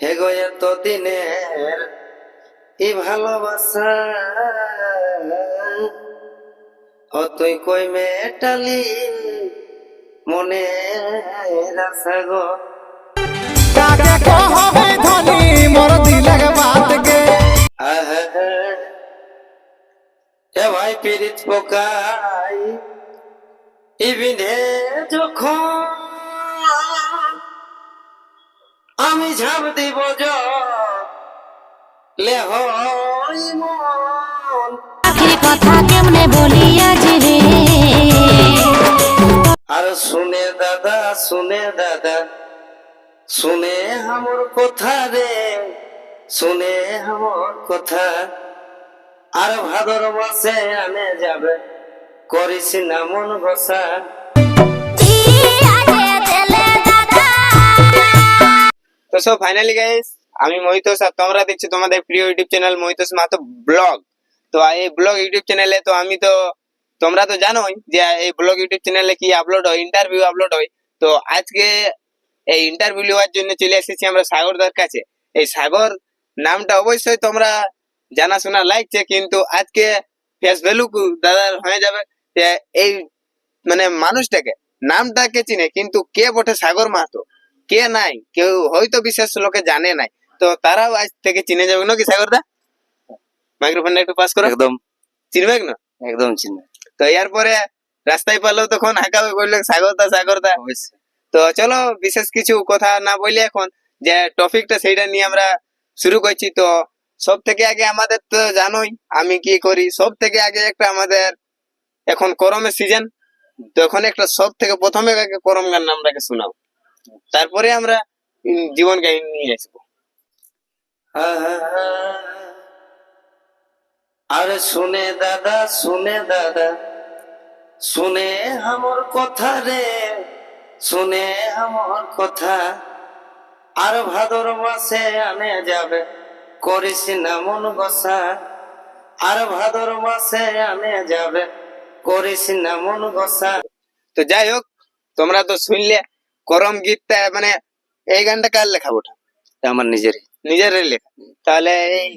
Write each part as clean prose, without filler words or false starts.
হে গো এত দিনের এই ভালোবাসা ও তুই কই মেটালি মনে আশা গো কাকে কহবে ধনী মোর দিলের বাত গে আহা হে ভাই পিরিত পোকাই ইবিনে যখন আমি ঝাঁপ দিব লে হই মন আখি কথা কেমনে বলি আজ রে আর শুনে দাদা শুনে আমার কথা রে শুনে আমার কথা আর ভাদর মাসে আনে যাবে করিস না মন বসা তো সো ফাইনালি গাইস আমি মহিতোষ আর তোমরা দেখছো তোমাদের প্রিয় YouTube channel Mohitosh Mahato blog. তো এই ব্লগ ইউটিউব চ্যানেলে তো আমি তো তোমরা তো জানোই যে এই ব্লগ ইউটিউব চ্যানেলে কি আপলোড হয়, ইন্টারভিউ আপলোড হয়। তো আজকে এই ইন্টারভিউ নেওয়ার জন্য চলে এসেছি আমরা সাগরদার কাছে। এই সাগর নামটা অবশ্যই তোমরা জানাশোনা লাগছে, কিন্তু আজকে ফেস ভ্যালু দাদার হয়ে যাবে যে এই মানে মানুষটাকে নামটাকে চিনে কিন্তু কে বটে সাগর মাহাতো কে নাই, কেউ হয়তো বিশেষ লোকে জানে নাই, তো তারাও আজ থেকে চিনে যাবে নাকি সাগরদা? মাইক্রোফোনটা একটু পাস করো। একদম চিনবে না? একদম চিনে তো এরপরে রাস্তায় পারলেও তখন হাঁকাবে, বললে সাগরদা। অবশ্যই তো চলো বিশেষ কিছু কথা না বলি, এখন যে টপিকটা সেইটা নিয়ে আমরা শুরু করছি। তো সব থেকে আগে আমাদের তো জানোই আমি কি করি, সব থেকে আগে একটা আমাদের এখন করমের সিজন, তো এখন একটা সব থেকে প্রথমে আগে করম গান নামটাকে শোনাও, তারপরে আমরা জীবন কাহিনী নিয়ে আসবো। আরে শুনে দাদা শুনে আমার কথা রে শুনে আমার কথা আর ভাদর মাসে আনে যাবে করিস না মন বসা আর ভাদর মাসে আনে যাবে করিস না মন বসা। তো যাই হোক, তোমরা তো শুনলে করম গীতটা, মানে এই গানটা কার লেখা ওঠা? আমার নিজেরই নিজের লেখা। তাহলে এই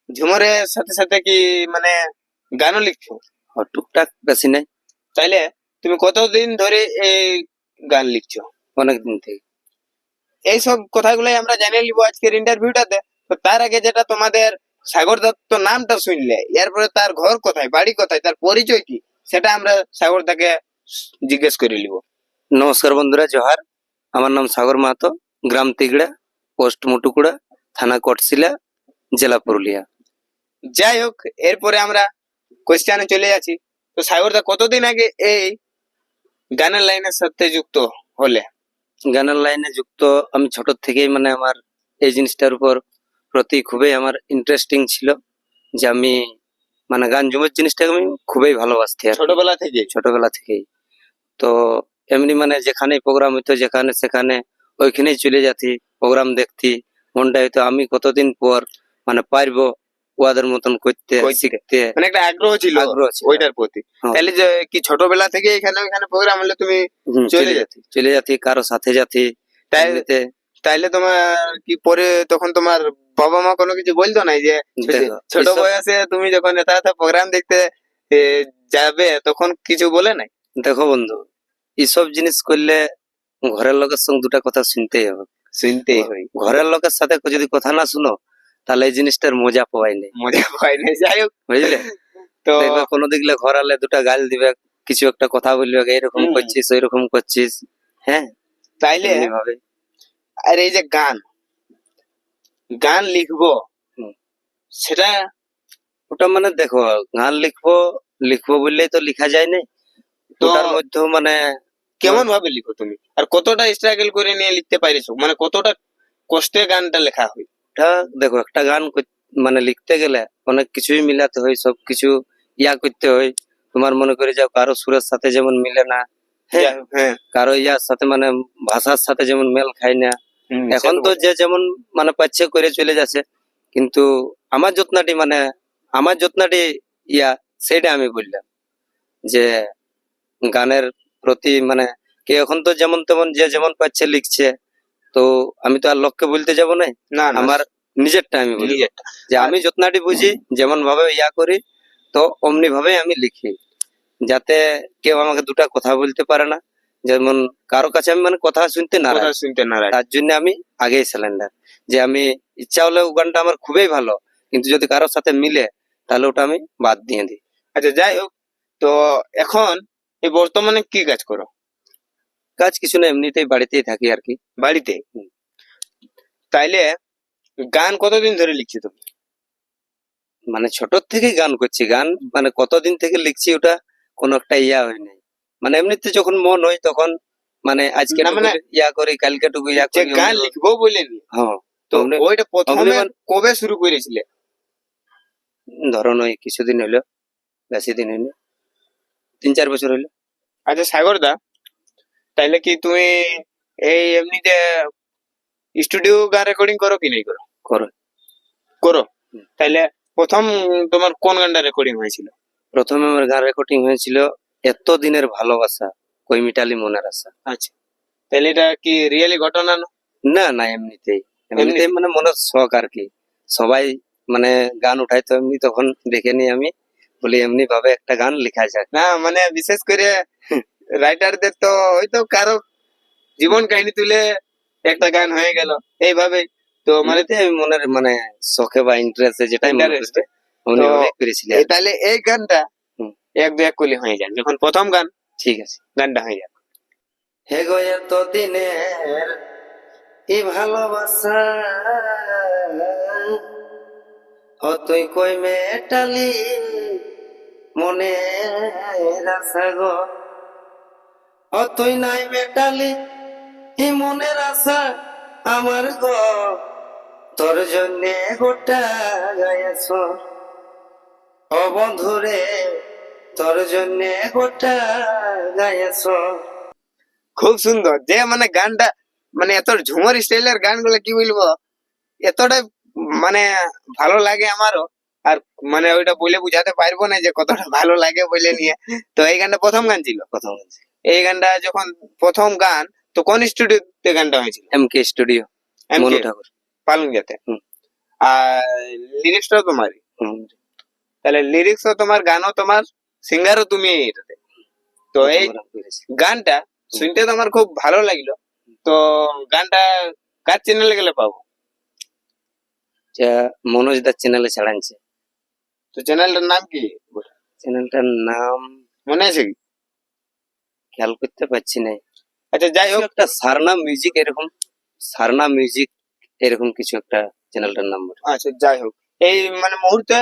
ঝুমরের সাথে সাথে কি মানে গানও লিখছো? টুকটাক বেশি নাই, তাইলে তুমি কতদিন ধরে এই গান লিখছো? অনেকদিন থেকে। এইসব কথাগুলাই আমরা জানিয়ে নিবো আজকের ইন্টারভিউটাতে। তো তার আগে যেটা তোমাদের সাগর দত্ত নামটা শুনলে, এরপরে তার ঘর কোথায়, বাড়ি কোথায়, তার পরিচয় কি, সেটা আমরা সাগর দাকে জিজ্ঞেস করে নিব। নমস্কার বন্ধুরা, জোহার। আমার নাম সাগর মাহাতো, গ্রাম তিগড়া, পোস্ট মুটুকুড়া, থানা কটশিলা, জেলা পুরুলিয়া। যাই হোক, এরপরে আমরা কোয়েশ্চেনে চলে যাচ্ছি। তো সাগর দা কতদিন আগে এই গানের লাইনের সাথে যুক্ত হলে? গানের লাইনে যুক্ত আমি ছোট থেকেই, মানে আমার এই জিনিসটার উপর প্রতি খুবই আমার ইন্টারেস্টিং ছিল, যে আমি মানে গান জুমের জিনিসটাকে আমি খুবই ভালোবাসতি আর কি, ছোটবেলা থেকে? ছোটবেলা থেকেই। তো এমনি মানে যেখানে প্রোগ্রাম হইতো যেখানে সেখানে ওইখানেই চলে যাতি প্রোগ্রাম দেখতি। মনটা হয়তো আমি কতদিন পর মানে পারবো ওদের মতন করতে শিখতে, মানে একটা আগ্রহ ছিল আগ্রহ ছিল ওইটার প্রতি। হ্যাঁ। তাহলে যে কি ছোটবেলা থেকে এখানে ওইখানে প্রোগ্রাম হলে তুমি চলে যেতে? চলে যাতি কারো সাথে যাতি। তাই এমনিতে তাইলে তোমার কি পরে তখন তোমার বাবা মা কোনো কিছু বলতো না যে দেখো, ছোট এসব- বয়সে তুমি যখন এটা প্রোগ্রাম দেখতে এ, যাবে, তখন কিছু বলে নাই? দেখো বন্ধু, এইসব জিনিস করলে ঘরের লোকের সঙ্গে দুটা কথা শুনতেই হবে। শুনতেই হয়, ঘরের লোকের সাথে যদি কথা না শুনো তাহলে এই জিনিসটার মজা পাওয়াই নেই, মজা পাই না। যাই হোক, বুঝলে? তো দেখবে কোনো দিকলে ঘর আলে দুটা গাল দিবে, কিছু একটা কথা বলবে, এইরকম করছিস ওইরকম করছিস, হ্যাঁ তাইলে ভাবে। আর এই যে গান গান লিখবো, হুম। সেটা ওটা মানে দেখো, গান লিখবো লিখবো বললেই তো লিখা যায় না। তো ওটার মধ্যে মানে কেমন ভাবে লিখো তুমি, আর কতটা স্ট্রাগল করে নিয়ে লিখতে পারিছো, মানে কতটা কষ্টে গানটা লেখা হয়? ওটা দেখো, একটা গান মানে লিখতে গেলে অনেক কিছুই মিলাতে হয়, সবকিছু করতে হয়। তোমার মনে করে যাও কারো সুরের সাথে যেমন মিলে না, হ্যাঁ, হ্যাঁ, কারো সাথে মানে ভাষার সাথে যেমন মেল খায় না। এখন সে তো তো বটে। যে যেমন মানে পাচ্ছে করে চলে যাচ্ছে, কিন্তু আমার যত্নাটি মানে আমার যত্নাটি সেটা আমি বললাম যে গানের প্রতি মানে কে এখন তো যেমন তেমন যে যেমন পাচ্ছে লিখছে, তো আমি তো আর লোককে বলতে যাব না, না না আমার নিজেরটা আমি বলি, নিজেরটা। যে আমি যতনাটি বুঝি যেমন ভাবে ইয়া করি, তো অমনি ভাবে আমি লিখি, যাতে কেউ আমাকে দুটা কথা বলতে পারে না, যেমন কারো কাছে আমি মানে কথা শুনতে না কথা রাখি। শুনতে নারাজ। তার জন্য আমি আগেই সিলিন্ডার, যে আমি ইচ্ছা হলে ও গানটা আমার খুবই ভালো, কিন্তু যদি কারোর সাথে মিলে তাহলে ওটা আমি বাদ দিয়ে দিই। আচ্ছা যাই হোক, তো এখন এই বর্তমানে কি কাজ করো? কাজ কিছু না, এমনিতেই বাড়িতেই থাকি আর কি। বাড়িতে? তাইলে গান কতদিন ধরে লিখছি তুমি? মানে ছোট থেকেই গান করছি, গান মানে কতদিন থেকে লিখছি ওটা কোনো একটা ইয়া হয় নাই, মানে এমনিতে যখন মন হয় তখন, মানে আজকে না, মানে ইয়া করি, কালকে টুকু ইয়া যে করি। গান লিখবো বলেনি, হ্যাঁ, তো অমনি- ওইটা প্রথমে অমনি মানে- কবে শুরু করেছিলে? ধরো নয় কিছুদিন হইলো, বেশি দিন হইলো, 3-4 বছর হইলো। আচ্ছা সাগর দা, তাইলে কি তুমি এই এমনিতে স্টুডিও গান রেকর্ডিং করো কি নাই করো? করো। করো। হুম। তাইলে প্রথম তোমার কোন গানটা রেকর্ডিং হয়েছিল? প্রথমে আমার গান রেকর্ডিং হয়েছিল এত দিনের ভালোবাসা, কই মিটালি মনের আশা। আচ্ছা, তাহলে এটা কি রিয়েলি ঘটনা না? না না, এমনিতেই মানে মনের শখ আর কি। সবাই মানে গান উঠাই, তো এমনি তখন দেখে নি আমি, বলি এমনি ভাবে একটা গান লেখা যাক। না মানে বিশেষ করে রাইটারদের তো হয়তো কারো জীবন কাহিনী তুলে একটা গান হয়ে গেল এইভাবে, তো মানে মানে আমি মনের মানে শখে বা ইন্টারেস্টে যেটাই মনে Interest করবে অমনি তো ভাবে করেছিলি আর কি। তাহলে এই গানটা হুম। এক দু এক করলে হয়ে যাক, যখন প্রথম গান ঠিক আছে। গানটা হয়ে যাক। হে গো এত দিনের এই ভালোবাসা, ও তুই কই মেটালি মনে আশা গো, ও তুই নাই মেটালি এই মনের আশা আমার গো, তোর জন্যে গোটা গায়েছ, ও বন্ধুরে তোর জন্যে গোটা গায়েছ। খুব সুন্দর, যে মানে গানটা মানে এত ঝুমর স্টাইলের গানগুলো কি বলবো, এতটা মানে ভালো লাগে আমারও। আর মানে ওইটা বলে বুঝাতে পারবো না যে কতটা ভালো লাগে বলে নিয়ে। তো এই গানটা প্রথম গান ছিল। প্রথম এই গানটা যখন প্রথম গান, তো কোন স্টুডিওতে গানটা হয়েছিল? MK স্টুডিও, MK মনু ঠাকুর। পালং যাতে। হুম। আর লিরিক্সটাও তোমারই? হুম, তাহলে লিরিক্সও তোমার, গানও তোমার, সিঙ্গারও তুমি এটাতে। তো এই প্রথম গান করেছি। গানটা শুনতে তো আমার খুব ভালো লাগলো। তো গানটা কার চ্যানেলে গেলে পাবো? যা মনোজ দার চ্যানেলে ছাড়ানছে। তো চ্যানেলটার নাম কি চ্যানেলটার নাম মনে আছে কি? খেয়াল করতে পারছি না। আচ্ছা যাই কিছু হোক, একটা সারনা মিউজিক, এরকম সারনা মিউজিক এরকম কিছু একটা চ্যানেলটার নাম বটে। আচ্ছা যাই হোক, এই মানে মুহূর্তে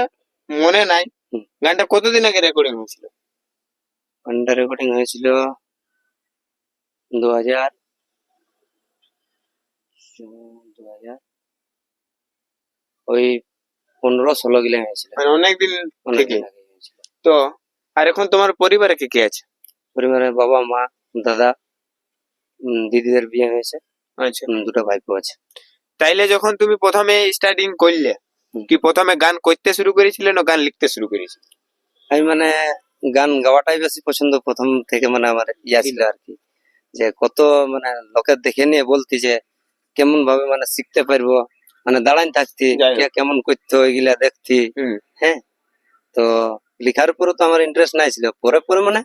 মনে নাই। হুম। গানটা কতদিন আগে রেকর্ডিং হয়েছিল? গানটা রেকর্ডিং হয়েছিল 2000 2000 ওই 15-16 গিলে হয়েছিল, মানে অনেকদিন অনেকদিন থেকে। আগে হয়েছিল। তো আর এখন তোমার পরিবারে কে কে আছে? পরিবারে বাবা মা দাদা, দিদিদের বিয়ে হয়েছে, আচ্ছা, দুটো ভাইপো আছে। তাইলে যখন তুমি প্রথমে স্টার্টিং করলে, হুম। কি প্রথমে গান করতে শুরু করেছিলে না গান লিখতে শুরু করেছিলে? আমি মানে গান গাওয়াটাই বেশি পছন্দ প্রথম থেকে, মানে আমার ইয়া ছিল আর কি, যে কত মানে লোকের দেখে নিয়ে বলতি যে কেমন ভাবে মানে শিখতে পারবো, মানে দাঁড়ান থাকতি, যাই হোক। কে কেমন করতো ওইগুলা দেখতি। হুম। হ্যাঁ, তো লেখার উপরে তো আমার ইন্টারেস্ট নাই ছিল, পরে পরে মানে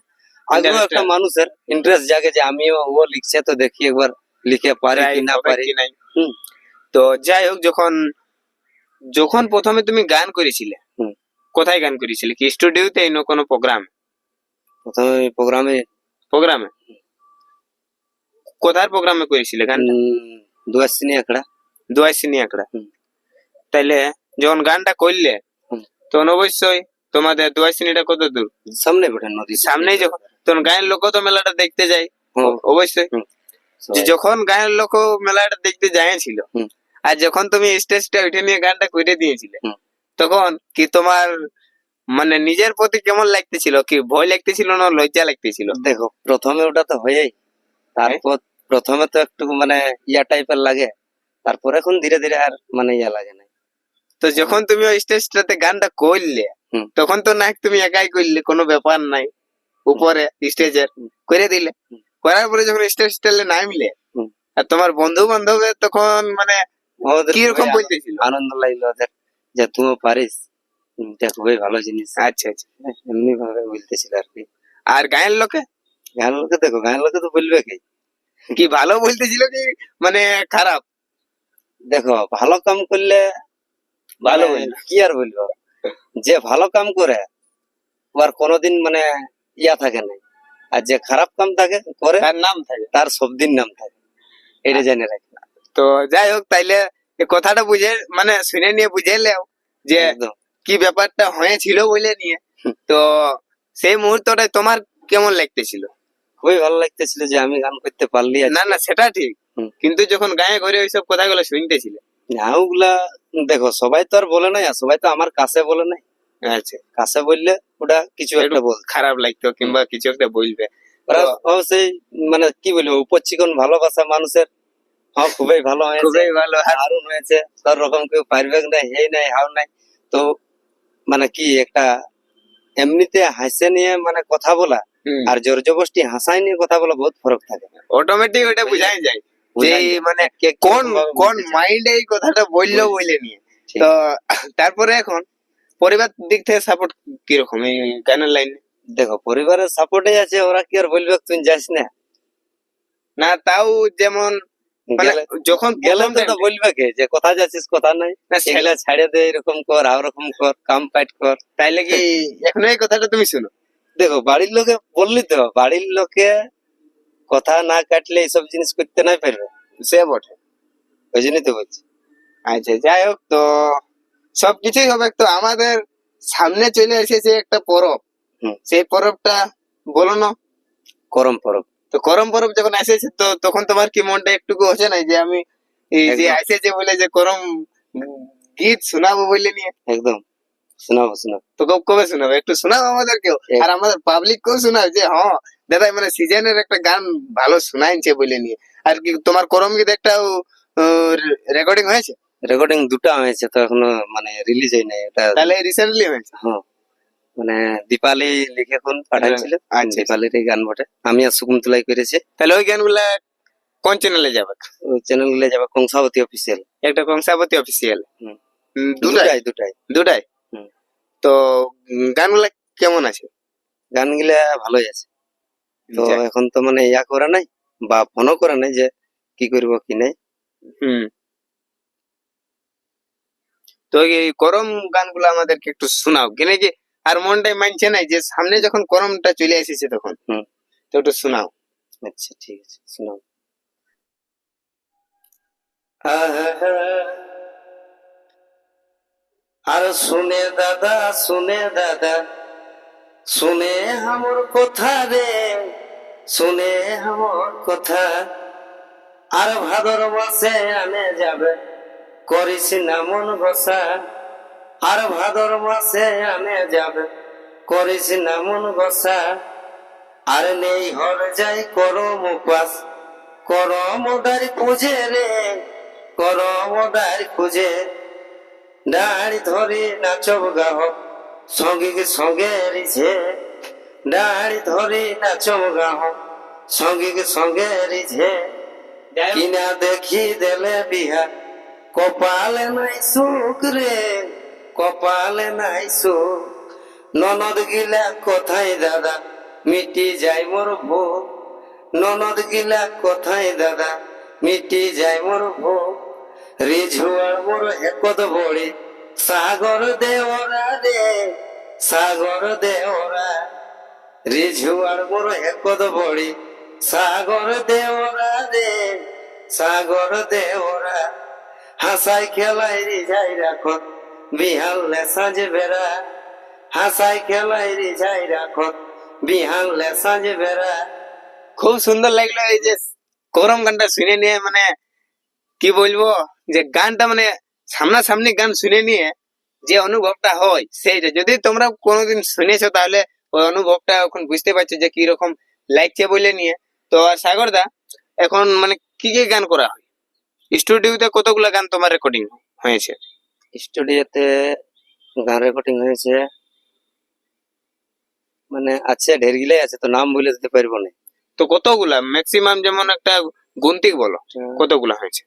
আগ্রহ Interest একটা টা- মানুষের ইন্টারেস্ট জাগে যে আমিও ও লিখছে তো দেখি একবার লিখে পারি Try কি না হবে পারি। কি নাই। হুম। তো যাই হোক, যখন যখন প্রথমে তুমি গান করেছিলে, হুম। কোথায় গান করেছিলে? কি স্টুডিওতে না কোনো প্রোগ্রাম? প্রথমে প্রোগ্রামে প্রোগ্রামে? কোথার প্রোগ্রামে করেছিলে গানটা? দুয়াশিনী আখড়া। দুয়াইসিনি আঁকড়া। হুম। তাইলে যখন গানটা করলে, হুম। তখন অবশ্যই তোমাদের দুয়াইসিনিটা কত দূর? সামনে বেটা নদী সামনেই যখন, তখন গায়ের লোক তো মেলাটা দেখতে যায়। হুম। অবশ্যই। হুম। যে যখন গায়ের লোক মেলাটা দেখতে যাইছিল, হুম। আর যখন তুমি স্টেজটা উঠে নিয়ে গানটা করে দিয়েছিলে, হুম। তখন কি তোমার মানে নিজের প্রতি কেমন লাগতেছিল? কি ভয় লাগতেছিল না লজ্জা লাগতেছিল? দেখো, প্রথমে ওটা তো হয়েই, তারপর প্রথমে তো একটু মানে ইয়া টাইপের লাগে, তারপর এখন ধীরে ধীরে আর মানে ইয়া লাগে না। তো যখন তুমি ওই স্টেজটাতে গানটা করলে, হুম। তখন তো না তুমি একাই করলে, কোনো ব্যাপার নাই, উপরে স্টেজের করে দিলে। হুম। করার পরে যখন স্টেজ স্টেলে নামলে, হুম। আর তোমার বন্ধু বান্ধবের তখন মানে ওদের কিরকম খুবই বলতেছিল? আনন্দ লাগলো ওদের, যে তুমিও পারিস, এটা খুবই ভালো জিনিস। আচ্ছা আচ্ছা। এমনি ভাবে বলতেছিল আর কি। আর গায়ের লোকে গায়ের লোকে দেখো, গায়ের লোকে তো বলবে কি, কি ভালো বলতেছিল কি মানে খারাপ? দেখো ভালো কাম করলে ভালো মানে বলবে। কি আর বলবো, যে ভালো কাম করে ওর কোনোদিন মানে ইয়া থাকে না, আর যে খারাপ কাম থাকে করে তার নাম থাকে। তার সব দিন নাম থাকে, এটা জেনে রাখি। তো যাই হোক, তাইলে এই কথাটা বুঝে মানে শুনে নিয়ে বুঝে লেও যে একদম কি ব্যাপারটা হয়েছিল বলে নিয়ে। তো সেই মুহূর্তটাই তোমার কেমন লাগতেছিল? খুবই ভালো লাগতেছিল যে আমি গান করতে পারলি আজকে। না না, সেটা ঠিক, হুম। কিন্তু যখন গায়ে ঘরে ওইসব কথাগুলো শুনতেছিল। না, ওগুলা দেখো সবাই তো আর বলে নাই, আর সবাই তো আমার কাছে বলে নাই। আচ্ছা, কাছে বললে ওটা কিছু একটু একটা বল, খারাপ লাগতো কিংবা কিছু একটা বলবে। ওরা তো অবশ্যই মানে কি বলবো, উপচিকন ভালোবাসা মানুষের। হ্যাঁ খুবই ভালো হয়েছে, খুবই ভালো। আর দারুণ হয়েছে, তোর রকম কেউ পারবে নাই, এই নাই হাও নাই। তো মানে কি একটা এমনিতে হাসে নিয়ে মানে কথা বলা আর জোর জবরদস্তি হাসাই নিয়ে কথা বলা বহুত ফরক থাকে। অটোমেটিক ওটা বুঝাই যায় যে বোঝাই যায়। মানে কে কোন কিরকম ভাবে কোন বলতেছে। মাইন্ডে এই কথাটা বললো বলছে। বলে নিয়ে। ঠিক। তো তারপরে এখন পরিবার দিক থেকে সাপোর্ট কিরকম এই গানের লাইনে? দেখো পরিবারের সাপোর্টে আছে, ওরা কি আর বলবে তুই যাস না। না তাও যেমন মানে গেলে যখন গেলে প্রথম তো তো বলবে কে যে কথা যাচ্ছিস কথা নাই, না, সেগুলা ছাড়ে দে, এরকম কর ওরকম কর, কাম কাজ কর। তাইলে কি এখন এই কথাটা তুমি শুনো? দেখো বাড়ির লোকে বললি তো, বাড়ির লোকে কথা না কাটলে এইসব জিনিস করতে নাই পারবে, সে বটে। ওই জন্যই তো বলছি। আচ্ছা, যাই হোক, তো সবকিছুই হবে। তো আমাদের সামনে চলে এসেছে একটা পরব, হুম। সেই পরবটা বলো না। করম পরব। তো করম পরব যখন এসেছে, তো তখন তোমার কি মনটা একটুকু হচ্ছে না যে আমি এই যে একদম। এসেছে বলে যে করম গীত শোনাবো বলে নিয়ে? একদম শোনাবো শোনাবো। তো কবে শোনাবে? একটু শোনাও আমাদেরকেও, আর আমাদের পাবলিক কেও শোনাও যে হ্যাঁ দাদা মানে সিজনের একটা গান ভালো শোনাইছে বলে নিয়ে। আর কি তোমার করম গীত একটা রেকর্ডিং হয়েছে? রেকর্ডিং দুটা হয়েছে, তো এখনো মানে রিলিজ হয় নাই এটা। তাহলে রিসেন্টলি হয়েছে? হ্যাঁ মানে দীপালি লিখে কোন পাঠাইছিল, আচ্ছা। দীপালির এই গান বটে, আমি আর শকুন্তলাই করেছি। তাহলে ওই গানগুলা কোন চ্যানেলে যাবে? ওই চ্যানেল গুলো যাবে কংসাবতী অফিসিয়াল। একটা কংসাবতী অফিসিয়াল। হুম। দুটাই দুটাই দুটাই। দুটাই। হুম। তো গানগুলা কেমন আছে? গান গুলা ভালোই আছে। তো যাক। এখন তো মানে ইয়া করে নাই বা ফোনও করে নাই যে কি করবো কি নাই। হুম। তো এই করম গানগুলো আমাদেরকে একটু শোনাও, কেন কি আর মনটাই মানছে নাই যে সামনে যখন করমটা চলে এসেছে তখন। হুম। তো একটু শোনাও। আচ্ছা ঠিক আছে শোনাও। আর শুনে দাদা শুনে আমার কথা রে, শুনে আমার কথা, আর ভাদর মাসে আনে যাবে করিস না মন বসা, আর ভাদর মাসে আনে যাবে করিস না মন বসা, আর নেই হর যাই করম উপাস, করম দাঁড়ি খুঁজে রে, করম দাঁড়ি খুঁজে, দাঁড়ি ধরে নাচব গাহ সঙ্গী সঙ্গে রিঝে, দাঁড়ি ধরে নাচব গাহ সঙ্গী সঙ্গে রিঝে, কিনা দেখি দেলে বিহা কপালে নাই সুখ রে, কপালে নাই সুখ, ননদ গিলা কোথায় দাদা মিটি যায় মোর ভোগ, ননদ গিলা কোথায় দাদা মিটি যায় মোর ভোগ, রিঝুয়ার মোর একদ বড়ি সাগর দেওরা রে, সাগর দেওরা, রিঝুয়ার মোর একদ বড়ি সাগর দেওরা রে, সাগর দেওরা, হাসাই খেলাই রিঝাই রাখো বিহালে সাজ বেড়া, হাসাই খেলাই রিঝাই রাখো বিহালে সাজ বেড়া। খুব সুন্দর লাগলো এই যে করম গানটা শুনে নিয়ে, মানে কি বলবো যে গানটা মানে সামনাসামনি গান শুনে নিয়ে যে অনুভবটা হয় সেইটা, যদি তোমরা কোনোদিন শুনেছো তাহলে ওই অনুভবটা এখন বুঝতে পারছো যে কি রকম লাগছে বলে নিয়ে। তো আর সাগর দা, এখন মানে কি কি গান করা হয় স্টুডিওতে? কতগুলো গান তোমার রেকর্ডিং হয়েছে? স্টুডিওতে গান রেকর্ডিং হয়েছে মানে আছে ঢের গিলাই আছে, তো নাম বলে দিতে পারবো না। তো কতগুলা ম্যাক্সিমাম, যেমন একটা গুনতিক বলো কতগুলা হয়েছে।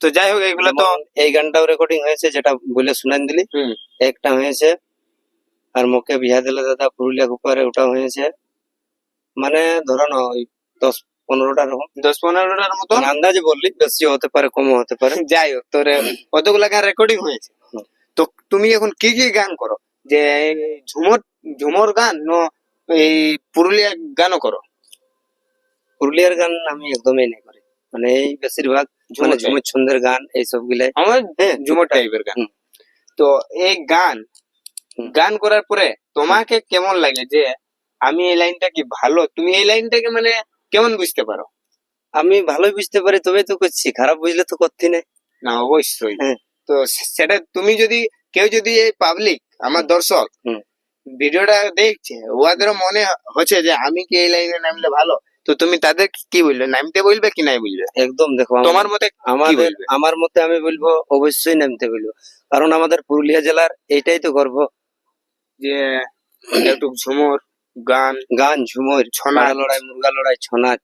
তো যাই হোক এগুলো তো যেমন এই গানটাও রেকর্ডিং হয়েছে যেটা বলে শুনান দিলি, হুম, একটা হয়েছে। আর মুখে বিহা দিলে দাদা পুরুলিয়া কুপারে ওটা হয়েছে। মানে ধরো না ওই 10-15টা রকম, 10-15টার মতো। মানে আন্দাজে বললি, বেশি হতে পারে কমও হতে পারে। যাই হোক তোর কতগুলা গান রেকর্ডিং হয়েছে। হুম। তো তুমি এখন কি কি গান করো, যে ঝুমর ঝুমর গান না এই পুরুলিয়া গানও করো? পুরুলিয়ার গান আমি একদমই নেই করি, মানে এই বেশিরভাগ মানে ঝুমর ঝুমুর ছন্দের গান এইসব গুলাই। আমার হ্যাঁ, ঝুমর টুকটাক। টাইপের গান। হুম। তো এই গান হুম। গান করার পরে তোমাকে কেমন লাগে, যে আমি এই লাইনটা কি ভালো, তুমি এই লাইনটাকে মানে কেমন বুঝতে পারো? আমি ভালোই বুঝতে পারি, তবে তো করছি, খারাপ বুঝলে তো করছি না। না অবশ্যই। হ্যাঁ। তো সেটা তুমি যদি কেউ যদি এই পাবলিক আমার দর্শক হুম। ভিডিওটা দেখছে, ওদের মনে হচ্ছে যে আমি কি এই লাইনে নামলে ভালো, তো তুমি তাদের কি বলবে, নামতে বলবে কি নাই বলবে? একদম দেখো, তোমার মতে কি আমাদের বলবে? আমার মতে আমি বলবো অবশ্যই নামতে বলবো, কারণ আমাদের পুরুলিয়া জেলার এইটাই তো গর্ব। যে একটু ঝুমুর গান, গান, ঝুমুর, ছৌ পাড়া নাচ। লড়াই, মুরগা লড়াই, ছৌ নাচ,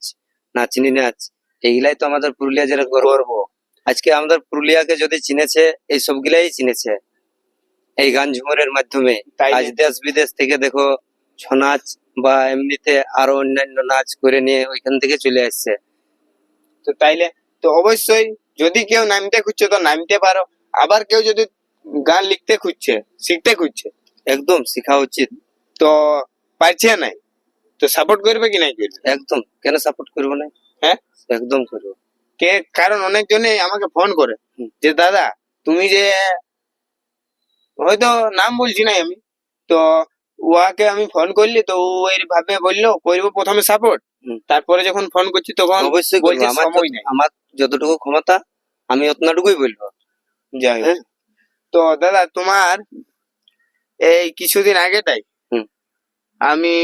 নাচনি নাচ, এইগুলাই তো আমাদের পুরুলিয়া জেলার গর্ব। গর্ব। আজকে আমাদের পুরুলিয়াকে যদি চিনেছে, এই সবগুলাই চিনেছে এই গান ঝুমুরের মাধ্যমে। তাই আজ দেশ বিদেশ থেকে দেখো ছৌ নাচ বা এমনিতে আরো অন্যান্য নাচ করে নিয়ে ওইখান থেকে চলে আসছে। তো তাইলে তো অবশ্যই যদি কেউ নামতে খুঁজছে তো নামতে পারো, আবার কেউ যদি গান লিখতে খুঁজছে, শিখতে খুঁজছে, একদম শেখা উচিত। তো পারছে নাই, তো সাপোর্ট করবে কি নাই করবে? একদম, কেন সাপোর্ট করবো না? হ্যাঁ, একদম করবো। কারণ অনেকজনে আমাকে ফোন করে হুম। যে দাদা তুমি যে, হয়তো নাম বলছি না আমি, তো ওয়াকে আমি ফোন করলি তো ও ভাবে বললো করবো প্রথমে সাপোর্ট, হুম। তারপরে যখন ফোন করছি তখন অবশ্যই করবো। বলছে সময় নেই। আমার যতটুকু ক্ষমতা আমি অতটুকুই বলবো। যাই হোক। হ্যাঁ। তো দাদা তোমার এই কিছুদিন আগেটাই হুম। আমি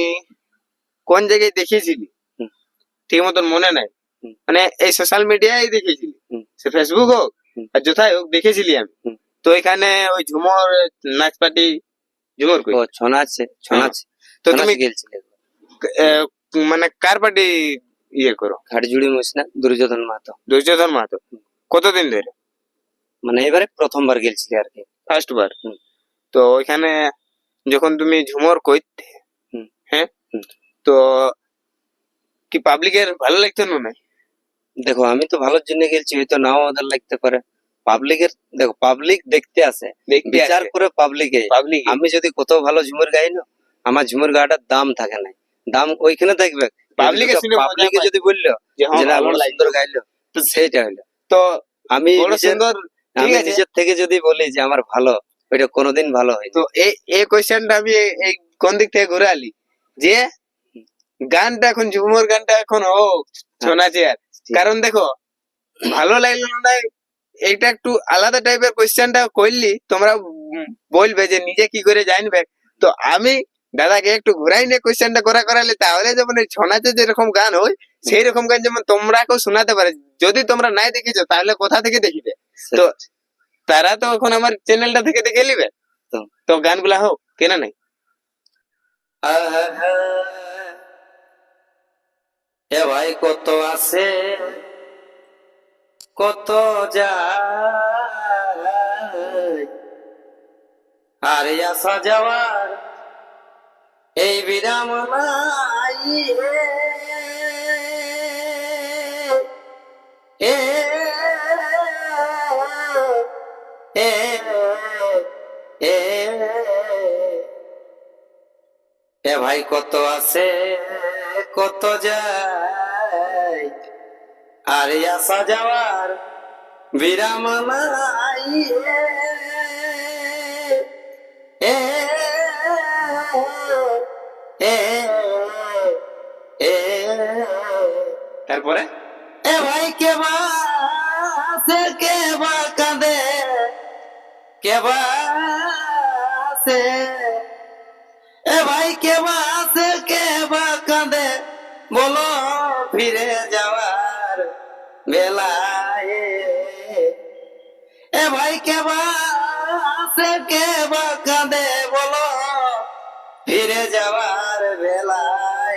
কোন জায়গায় দেখেছিলি হুম। ঠিক মতন মনে নাই, হুম। মানে এই সোশ্যাল মিডিয়ায় দেখেছিলি, হুম। সে ফেসবুক হোক হুম। আর যথাই হোক দেখেছিলি আমি। হুম। তো এখানে ওই ঝুমর নাচ পার্টি ঝুমর কই, ও ছৌ নাচ, ছৌ নাচ, তো ছৌ নাচ তুমি গেলছিলে? মানে কার পার্টি ইয়ে করো? ঘাটজুড়ি মুসনা দুর্যোধন মাহাতো। দুর্যোধন মাহাতো। কতদিন ধরে? মানে এবারে প্রথমবার গেলছিলে আর কি। ফার্স্ট বার। হুম। তো ওইখানে যখন তুমি ঝুমর করতে, হুম। হ্যাঁ, হুম। তো কি পাবলিকের ভালো লাগতো না নাই? দেখো আমি তো ভালোর জন্য গেলছি, হয়তো নাও ওদের লাগতে পারে। পাবলিকের, দেখো পাবলিক দেখতে আসে, দেখতে বিচার আসে করে পাবলিকে। পাবলিক। আমি যদি কত ভালো ঝুমুর গাই না, আমার ঝুমুর গাটার দাম থাকে না, দাম ওইখানে থাকবে। পাবলিকে শুনে মজা পাবলিকে পায় যদি বললো যে হ্যাঁ যে না ভালো বড় লাগলো। সুন্দর গাইলো, তো সেইটা হইলো। তো আমি বড় সুন্দর, ঠিক আমি আছে। নিজের থেকে যদি বলি যে আমার ভালো, ওইটা কোনোদিন ভালো হয়নি। তো এই কোয়েশ্চেনটা আমি এই কোন দিক থেকে ঘুরে আলি, যে গানটা এখন ঝুমুর গানটা এখন হোক শোনা চেয়ার, কারণ দেখো ভালো লাগলো না, এইটা একটু আলাদা টাইপের কোয়েশ্চেনটা করলি, তোমরা বলবে যে নিজে কি করে জানবে। তো আমি দাদাকে একটু ঘুরাই নিয়ে কোয়েশ্চেনটা করালে, তাহলে যেমন এই ছৌ নাচে যেরকম গান হয় সেই রকম গান যেমন তোমরাকেও শোনাতে পারে। যদি তোমরা নাই দেখেছো তাহলে কোথা থেকে দেখিবে? তো তারা তো এখন আমার চ্যানেলটা থেকে দেখে নিবে, তো গানগুলা হোক কেন নাই। আহা, এ ভাই কত আছে কত যায়, আর আসা যাওয়ার এই বিরাম নাই এ এ এ এ ভাই কত আছে কত যায়, আর আসা যাওয়ার বিরাম নাই এ এ এ তারপরে এ ভাই কে বা সে কে বা কাঁদে, কে বা সে, এ ভাই কে বা সে কে বা কাঁদে, বলো ফিরে যাওয়ার বেলায় এ ভাই কে বা সে কে বা কাঁদে, বলো ফিরে যাওয়ার বেলায়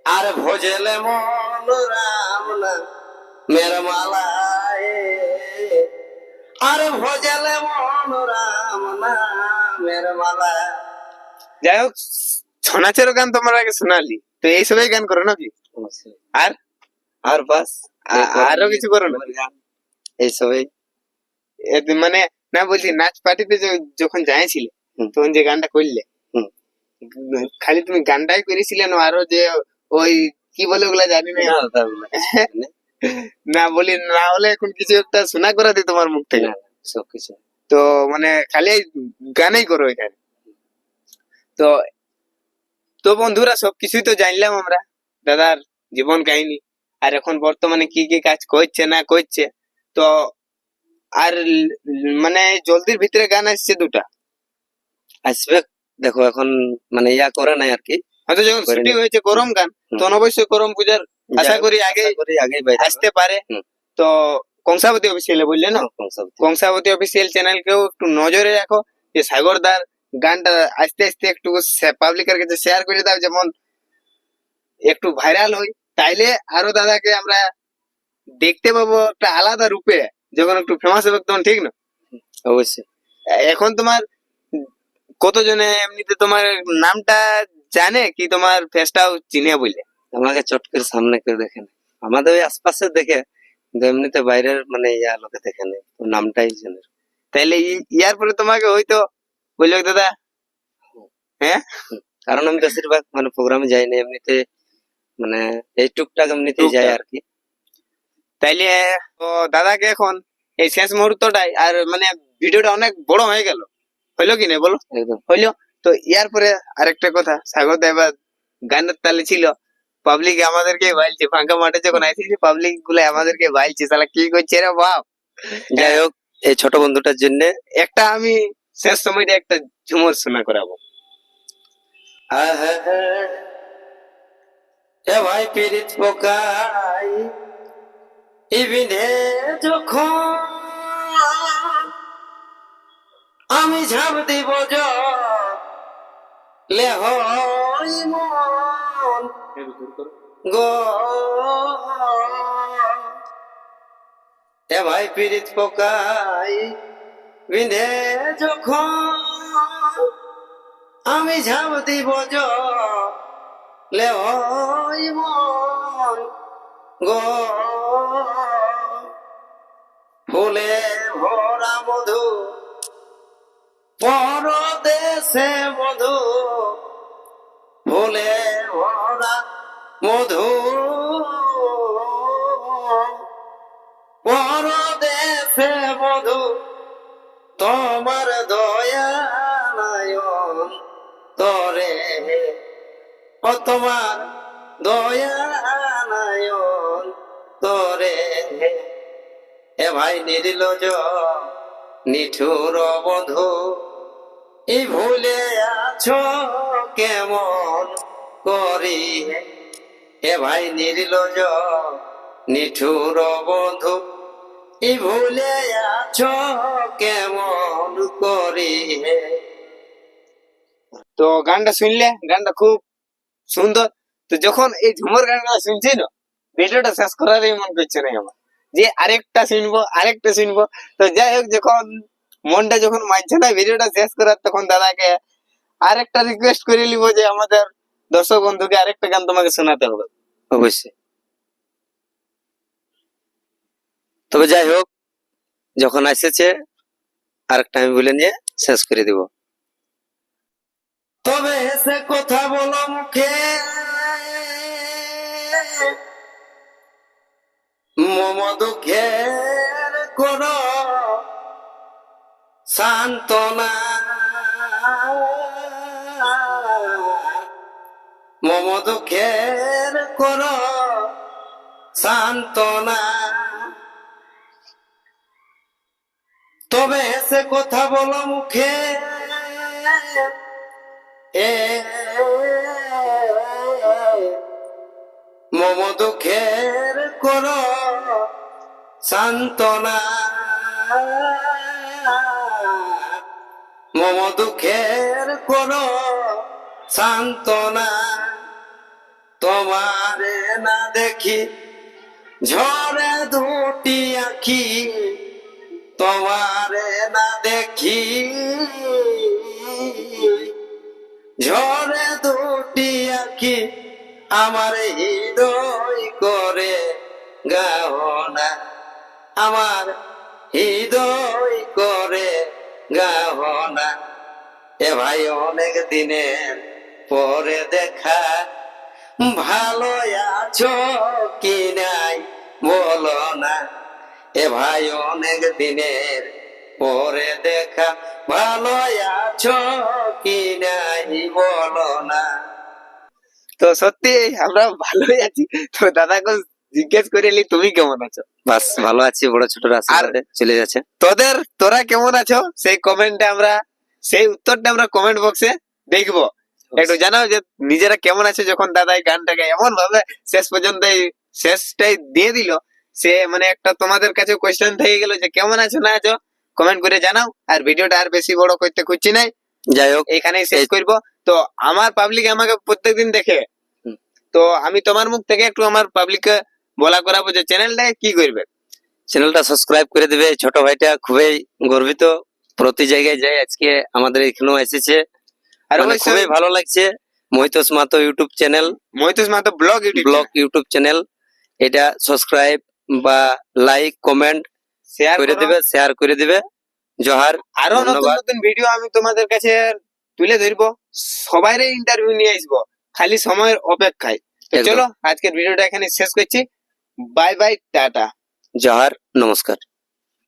আর ভজলে মন রাম না মের মালায়, আর ভজলে মন রাম না মের মালা। যাই হোক, ছনাচের গান তোমার আগে শোনালি, তো এই সবাই গান করো নাকি? আর আর বাস আরো কিছু করো না? গান এইসবই। মানে না বলছি, নাচ পার্টিতে যখন যাইছিলে হুম। তখন যে গানটা করলে, হুম। খালি তুমি গানটাই করেছিলে না আরো যে ওই কি বলে ওগুলা জানি না, না, তা বলে না, না বলি না হলে এখন কিছু একটা শোনা করা দিই তোমার মুখ থেকে। না, সবকিছু তো মানে খালি এই গানেই করো এখানে। তো তো বন্ধুরা, সবকিছুই তো জানলাম আমরা দাদার জীবন কাহিনী, আর এখন বর্তমানে কি কি কাজ করছে না করছে। তো আর মানে জলদির ভিতরে গান আসছে দুটা, আসবে। দেখো এখন মানে ইয়া করে নাই আর কি, হয়তো যখন করিনি। শুটিং হয়েছে করম গান, হুম। তখন অবশ্যই করম পূজার আশা করি আগে আগেই বাইরে আসতে পারে। হুম। তো কংসাবতী অফিসিয়ালে বললে না, সব কংসাবতী অফিসিয়াল চ্যানেলকেও একটু নজরে রাখো, যে সাগরদার গানটা আস্তে আস্তে একটু পাবলিকের কাছে শেয়ার করে দাও, যেমন একটু ভাইরাল হই, তাইলে আরো দাদাকে আমরা দেখতে পাবো একটা আলাদা রূপে, যখন একটু ফেমাস হবে তখন, ঠিক না? অবশ্যই। এখন তোমার কতজনে এমনিতে তোমার নামটা জানে কি, তোমার ফেসটাও চিনে বললে? আমাকে চটকের সামনে কেউ দেখে না, আমাদের ওই আশপাশে দেখে, কিন্তু এমনিতে বাইরের মানে ইয়া লোকে দেখে নেই, নামটাই জানে। তাইলে ইয়ার পরে তোমাকে হয়তো বললো, দাদা হ্যাঁ, কারণ আমি বেশিরভাগ মানে প্রোগ্রামে যাই না, এমনিতে মানে এই টুকটাক এমনিতে যাই আর কি। তাইলে তো দাদাকে এখন এই শেষ মুহূর্তটাই, আর মানে ভিডিওটা অনেক বড় হয়ে গেল, হইলো কি না বলো? একদম হইলো। তো ইয়ার পরে আরেকটা কথা, স্বাগত এবার গানের তালে ছিল, পাবলিক আমাদেরকে বাইলছে, ফাঁকা মাঠে যখন আসিছি পাবলিক গুলো আমাদেরকে বাইলছে, সালা কি করছে রে বাপ। যাই হোক, এই ছোট বন্ধুটার জন্য একটা আমি শেষ সময়টা একটা ঝুমুর শোনা করাবো। এ ভাই পীড়িত পোকাই ইবিনে যখন আমি ঝাঁপ দিব লে হই মন গো। এ ভাই পীড়িত পোকাই বিঁধে যখন আমি ঝাঁপ দিব লে হই মন গো। ফুলে ভরা মধু পরদেশে মধু, ফুলে ভরা মধু পরদেশে মধু, তোমার দয়া নয়ন তরে, ও তোমার দয়া নয়ন তরে। এ ভাই নির্লজ নিঠুর বন্ধু, ই ভুলে আছো কেমন করি। এ ভাই নির্লজ নিঠুর বন্ধু, ই ভুলে আছো কেমন করি। তো গানটা শুনলে, গানটা খুব সুন্দর। তো যখন এই ঝুমুর গানটা শুনছি না, ভিডিওটা শেষ করারই মন করছে না আমার, যে আরেকটা শুনবো আরেকটা শুনবো। তো যাই হোক, যখন মনটা যখন মানছে না ভিডিওটা শেষ করার, তখন দাদাকে আরেকটা রিকোয়েস্ট করে নিব, যে আমাদের দর্শক বন্ধুকে আরেকটা গান তোমাকে শোনাতে হবে। অবশ্যই। তবে যাই হোক, যখন এসেছে আরেকটা আমি বলে নিয়ে শেষ করে দিব। তবে সে কথা বলো মুখে, মম দুঃখের কোন সান্ত্বনা, মম দুঃখের কোন সান্ত্বনা। তবে সে কথা বলো মুখে, মম দুঃখের কোন সান্ত্বনা, মম দুঃখের কোন সান্ত্বনা তোমারে না দেখি ঝরে দুটি আখি তোমারে না দেখি ঝরে দুটি আখি আমার হৃদয় করে গাহনা আমার হৃদয় করে গাহনা এ ভাই অনেক দিনের পরে দেখা ভালো আছো কি নাই বলো না এ ভাই অনেক দিনের পরে দেখা ভালো আছো কি নাই বলো না। তো সত্যি আমরা ভালোই আছি। তো দাদাকে জিজ্ঞেস করে এলি তুমি কেমন আছো? বাস ভালো আছি, বড় ছোটরা আশীর্বাদে চলে যাচ্ছে। তোরা কেমন আছো সেই কমেন্টে আমরা সেই উত্তরটা আমরা কমেন্ট বক্সে দেখবো। একটু জানাও যে নিজেরা কেমন আছে। যখন দাদা এই গানটাকে এমন ভাবে শেষ পর্যন্ত এই শেষটাই দিয়ে দিল, সে মানে একটা তোমাদের কাছে কোয়েশ্চেন থেকে গেল যে কেমন আছো না আছো, কমেন্ট করে জানাও। আর ভিডিওটা আর বেশি বড় করতে খুঁজছি নাই, যাই হোক এখানেই শেষ করব। তো আমার পাবলিক আমাকে প্রত্যেকদিন দেখে, তো আমি তোমার মুখ থেকে একটু আমার পাবলিককে বলা করাবো যে চ্যানেলটাকে কি করবে। চ্যানেলটা সাবস্ক্রাইব করে দিবে। ছোট ভাইটা খুবই গর্বিত, প্রতি জায়গায় যায়, আজকে আমাদের এখানেও এসেছে আর মানে অবশ্যই খুবই ভালো লাগছে। Mohitosh Mahato YouTube channel, Mohitosh Mahato blog YouTube channel, এটা সাবস্ক্রাইব বা লাইক কমেন্ট শেয়ার করে দিবে, শেয়ার করে দিবে। জোহার, আরো নতুন ধন্যবাদ। নতুন ভিডিও আমি তোমাদের কাছে তুলে ধরবো, সবাইরে ইন্টারভিউ নিয়ে আসবো, খালি সময়ের অপেক্ষায়। তো একদম। চলো আজকের ভিডিওটা এখানে শেষ করছি। Bye bye, tata. জোহার, নমস্কার।